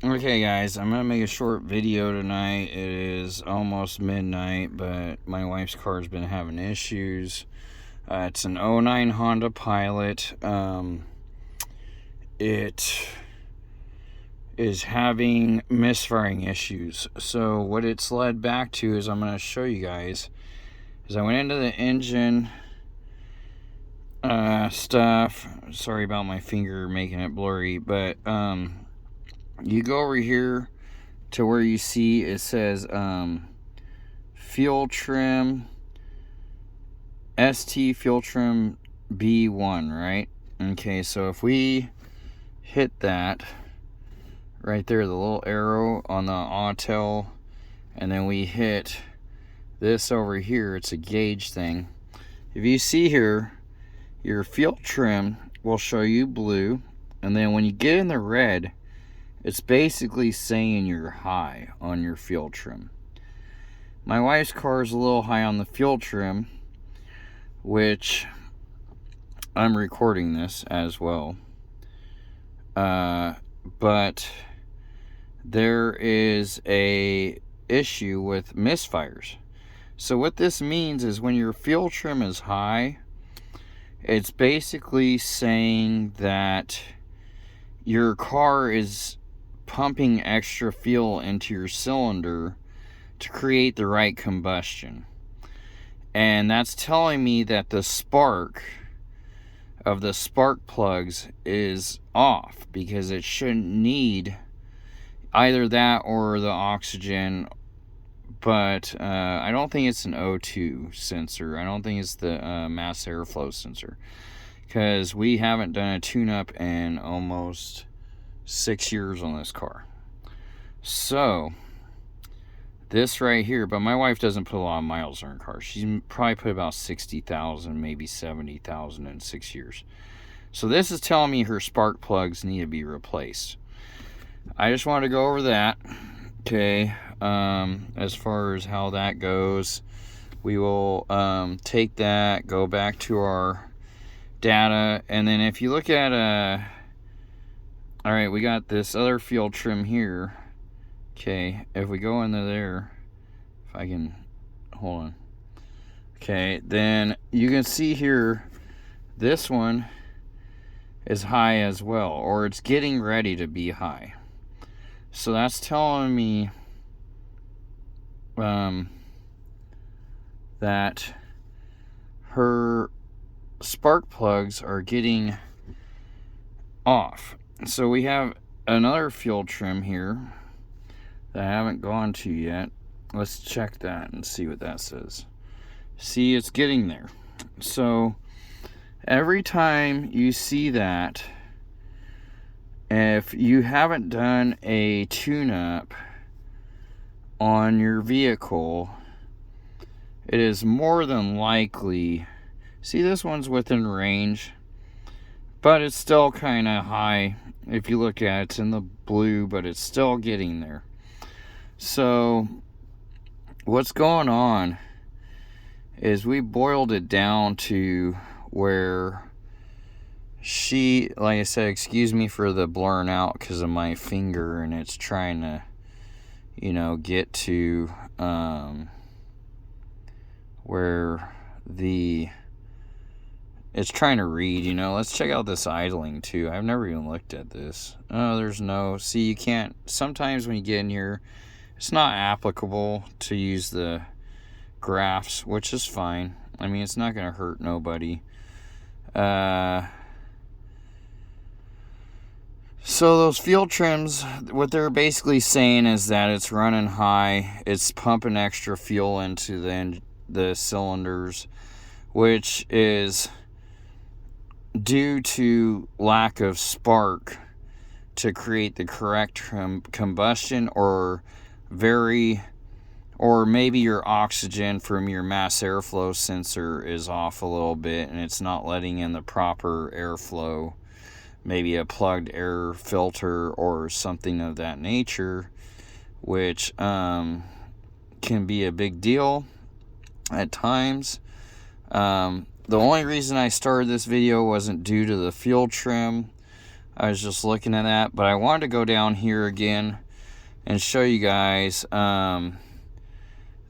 Okay guys, I'm gonna make a short video tonight. It is almost midnight, but my wife's car's been having issues. It's an '09 Honda Pilot. It is having misfiring issues. So what it's led back to is, I'm gonna show you guys, is I went into the engine stuff. Sorry about my finger making it blurry, but you go over here to where you see it says fuel trim, ST fuel trim B1, right? Okay, so if we hit that right there, the little arrow on the autel, and then we hit this over here, it's a gauge thing. If you see here, your fuel trim will show you blue, and then when you get in the red, it's basically saying you're high on your fuel trim. My wife's car is a little high on the fuel trim, which I'm recording this as well. But there is a issue with misfires. So what this means is, when your fuel trim is high, it's basically saying that your car is pumping extra fuel into your cylinder to create the right combustion. And that's telling me that the spark of the spark plugs is off, because it shouldn't need either that or the oxygen. But I don't think it's an O2 sensor. I don't think it's the mass airflow sensor, because we haven't done a tune-up in almost 6 years on this car. So this right here, but my wife doesn't put a lot of miles on her car. She's probably put about 60,000, maybe 70,000 in 6 years. So this is telling me her spark plugs need to be replaced. I just wanted to go over that. Okay, as far as how that goes, we will take that, go back to our data, and then if you look at all right, we got this other fuel trim here. Okay, if we go into there, if I can, hold on. Okay, then you can see here, this one is high as well, or it's getting ready to be high. So that's telling me that her spark plugs are getting off. So we have another fuel trim here that I haven't gone to yet. Let's check that and see what that says. See, it's getting there. So every time you see that, if you haven't done a tune-up on your vehicle, it is more than likely, see, this one's within range, but it's still kind of high. If you look at it, it's in the blue, but it's still getting there. So what's going on is, we boiled it down to where she, like I said, excuse me for the blurring out because of my finger, and it's trying to, you know, get to where it's trying to read, you know. Let's check out this idling too. I've never even looked at this. Oh, there's no, see, you can't, sometimes when you get in here, it's not applicable to use the graphs, which is fine. I mean, it's not going to hurt nobody. So those fuel trims, what they're basically saying is that it's running high, it's pumping extra fuel into the cylinders, which is due to lack of spark to create the correct combustion, or maybe your oxygen from your mass airflow sensor is off a little bit and it's not letting in the proper airflow. Maybe a plugged air filter or something of that nature, which can be a big deal at times. The only reason I started this video wasn't due to the fuel trim. I was just looking at that, but I wanted to go down here again and show you guys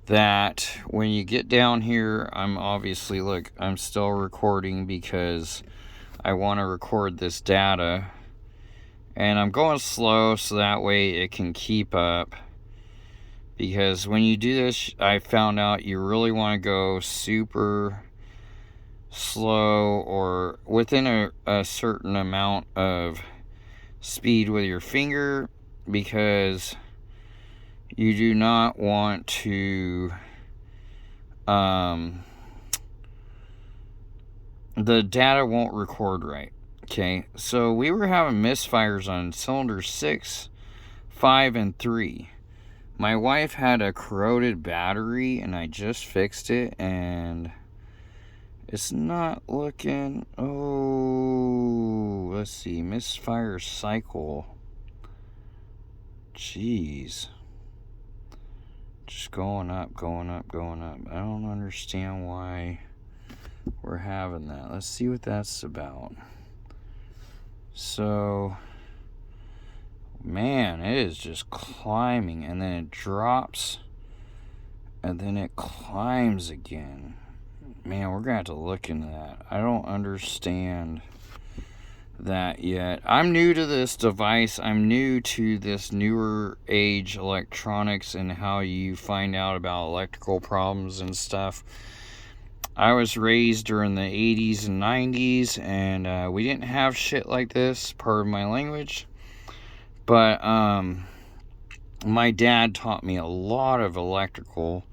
that when you get down here, I'm obviously, look, I'm still recording because I want to record this data, and I'm going slow so that way it can keep up, because when you do this, I found out you really want to go super slow or within a certain amount of speed with your finger, because you do not want to the data won't record right. Okay, so we were having misfires on cylinder 6, 5, and 3. My wife had a corroded battery and I just fixed it, and it's not looking. Oh, let's see, misfire cycle. Jeez, just going up, going up, going up. I don't understand why we're having that. Let's see what that's about. So, man, it is just climbing, and then it drops, and then it climbs again. Man, we're gonna have to look into that. I don't understand that yet. I'm new to this device. I'm new to this newer age electronics and how you find out about electrical problems and stuff. I was raised during the 80s and 90s, and we didn't have shit like this, pardon my language. But my dad taught me a lot of electrical.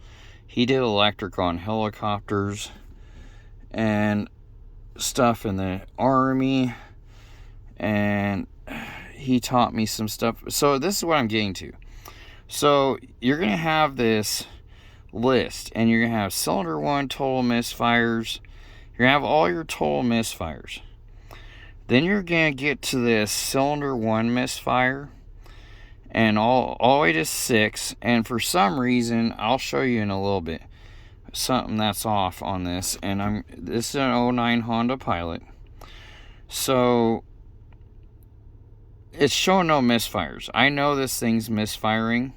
He did electric on helicopters and stuff in the Army, and he taught me some stuff. So this is what I'm getting to. So you're going to have this list, and you're going to have cylinder 1 total misfires. You're going to have all your total misfires. Then you're going to get to this cylinder 1 misfire, and all the way to 6. And for some reason, I'll show you in a little bit, something that's off on this. And this is an 09 Honda Pilot. So it's showing no misfires. I know this thing's misfiring.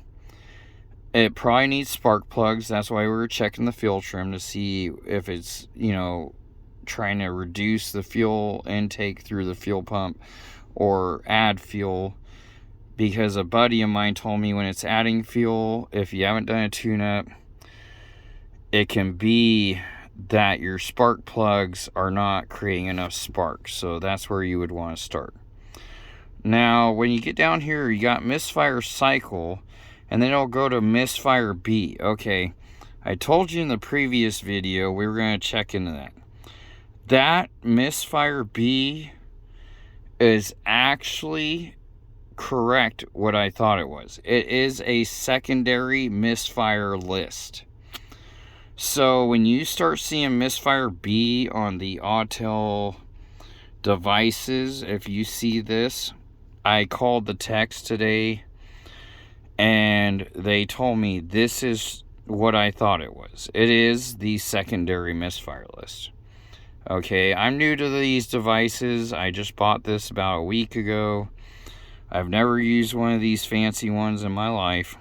It probably needs spark plugs. That's why we were checking the fuel trim to see if it's, trying to reduce the fuel intake through the fuel pump or add fuel. Because a buddy of mine told me when it's adding fuel, if you haven't done a tune-up, it can be that your spark plugs are not creating enough spark. So that's where you would want to start. Now, when you get down here, you got misfire cycle, and then it'll go to misfire B. Okay, I told you in the previous video we were going to check into that. That misfire B is actually correct what I thought it was. It is a secondary misfire list. So when you start seeing misfire B on the autel devices, if you see this, I called the techs today, and they told me this is what I thought it was. It is the secondary misfire list. Okay, I'm new to these devices. I just bought this about a week ago. I've never used one of these fancy ones in my life.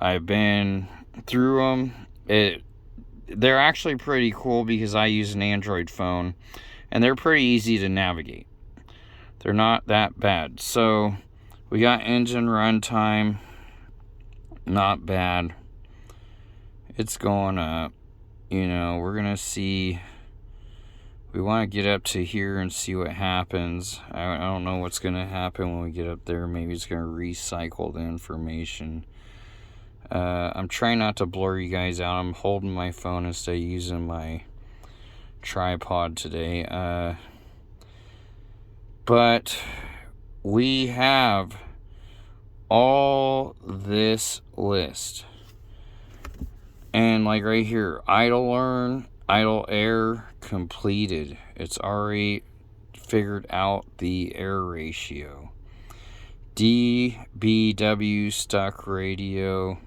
I've been through them. They're actually pretty cool because I use an Android phone, and they're pretty easy to navigate. They're not that bad. So we got engine runtime, not bad. It's going up. We're gonna see. We want to get up to here and see what happens. I don't know what's going to happen when we get up there. Maybe it's going to recycle the information. I'm trying not to blur you guys out. I'm holding my phone instead of using my tripod today. But we have all this list. And like right here, idle learn, idle air completed. It's already figured out the air ratio. DBW stuck radio.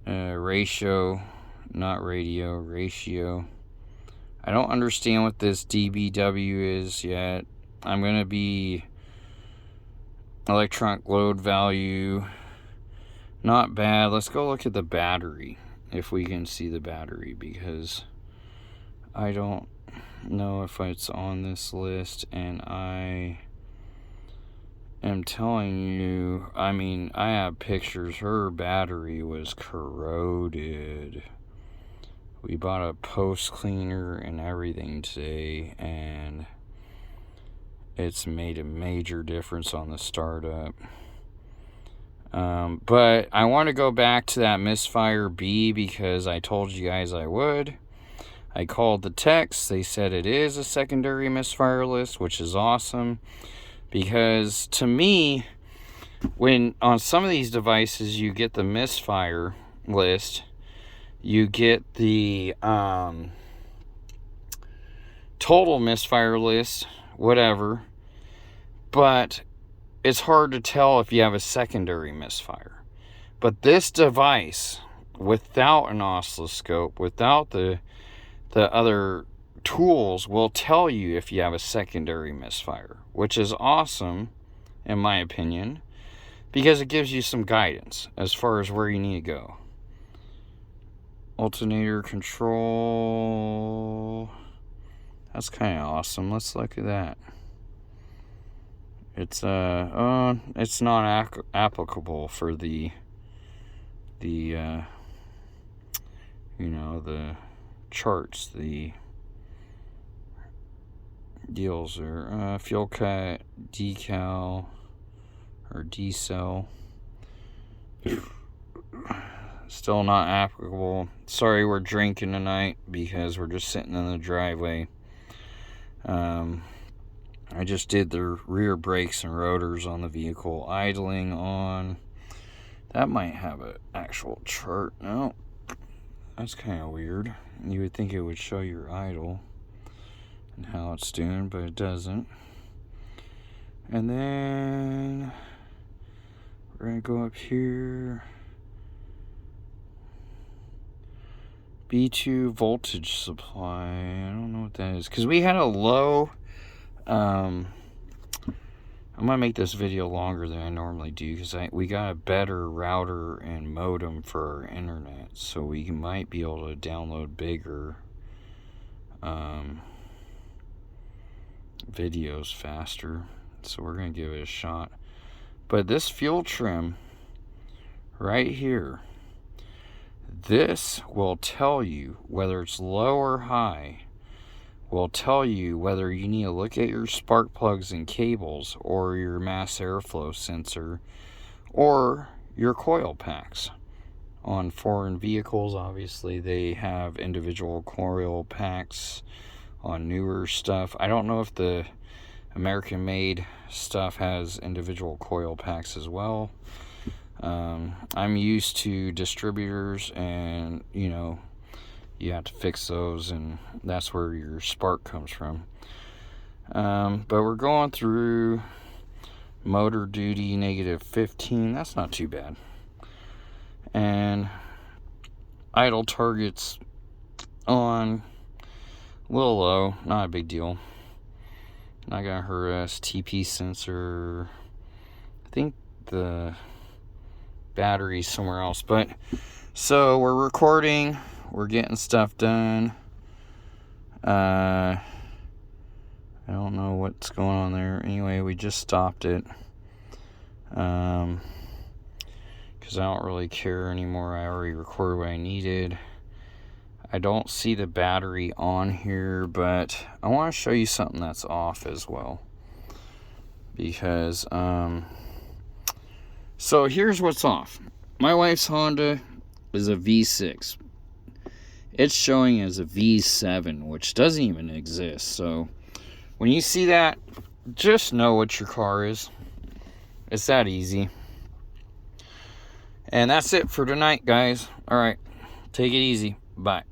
Ratio, not radio, ratio. I don't understand what this DBW is yet. I'm going to be electronic load value. Not bad. Let's go look at the battery, if we can see the battery, because I don't know if it's on this list, and I am telling you, I mean, I have pictures. Her battery was corroded. We bought a post cleaner and everything today, and it's made a major difference on the startup. But I want to go back to that misfire B, because I told you guys I would. I called the techs. They said it is a secondary misfire list, which is awesome, because to me, when on some of these devices you get the misfire list, you get the total misfire list, whatever, but it's hard to tell if you have a secondary misfire. But this device, without an oscilloscope, without the other tools, will tell you if you have a secondary misfire, which is awesome, in my opinion, because it gives you some guidance as far as where you need to go. Alternator control. That's kind of awesome. Let's look at that. It's not applicable for the charts, the deals are fuel cut, decal, or decel. Still not applicable. Sorry, we're drinking tonight because we're just sitting in the driveway. I just did the rear brakes and rotors on the vehicle, idling on. That might have an actual chart. No, that's kind of weird. You would think it would show your idle and how it's doing, but it doesn't. And then we're going to go up here. B2 voltage supply. I don't know what that is, because we had a low. I'm gonna make this video longer than I normally do, because we got a better router and modem for our internet, so we might be able to download bigger videos faster. So we're gonna give it a shot. But this fuel trim right here, this will tell you whether it's low or high, will tell you whether you need to look at your spark plugs and cables, or your mass airflow sensor, or your coil packs. On foreign vehicles, obviously, they have individual coil packs. On newer stuff, I don't know if the American-made stuff has individual coil packs as well. I'm used to distributors, and you have to fix those, and that's where your spark comes from. But we're going through motor duty -15. That's not too bad. And idle targets on, a little low, not a big deal. Not gonna hurt us. TP sensor, I think the battery's somewhere else. But so we're recording, we're getting stuff done. I don't know what's going on there. Anyway, we just stopped it, because I don't really care anymore. I already recorded what I needed. I don't see the battery on here, but I want to show you something that's off as well, because so here's what's off. My wife's Honda is a V6. It's showing as a V7, which doesn't even exist. So when you see that, just know what your car is. It's that easy. And that's it for tonight, guys. All right, take it easy. Bye.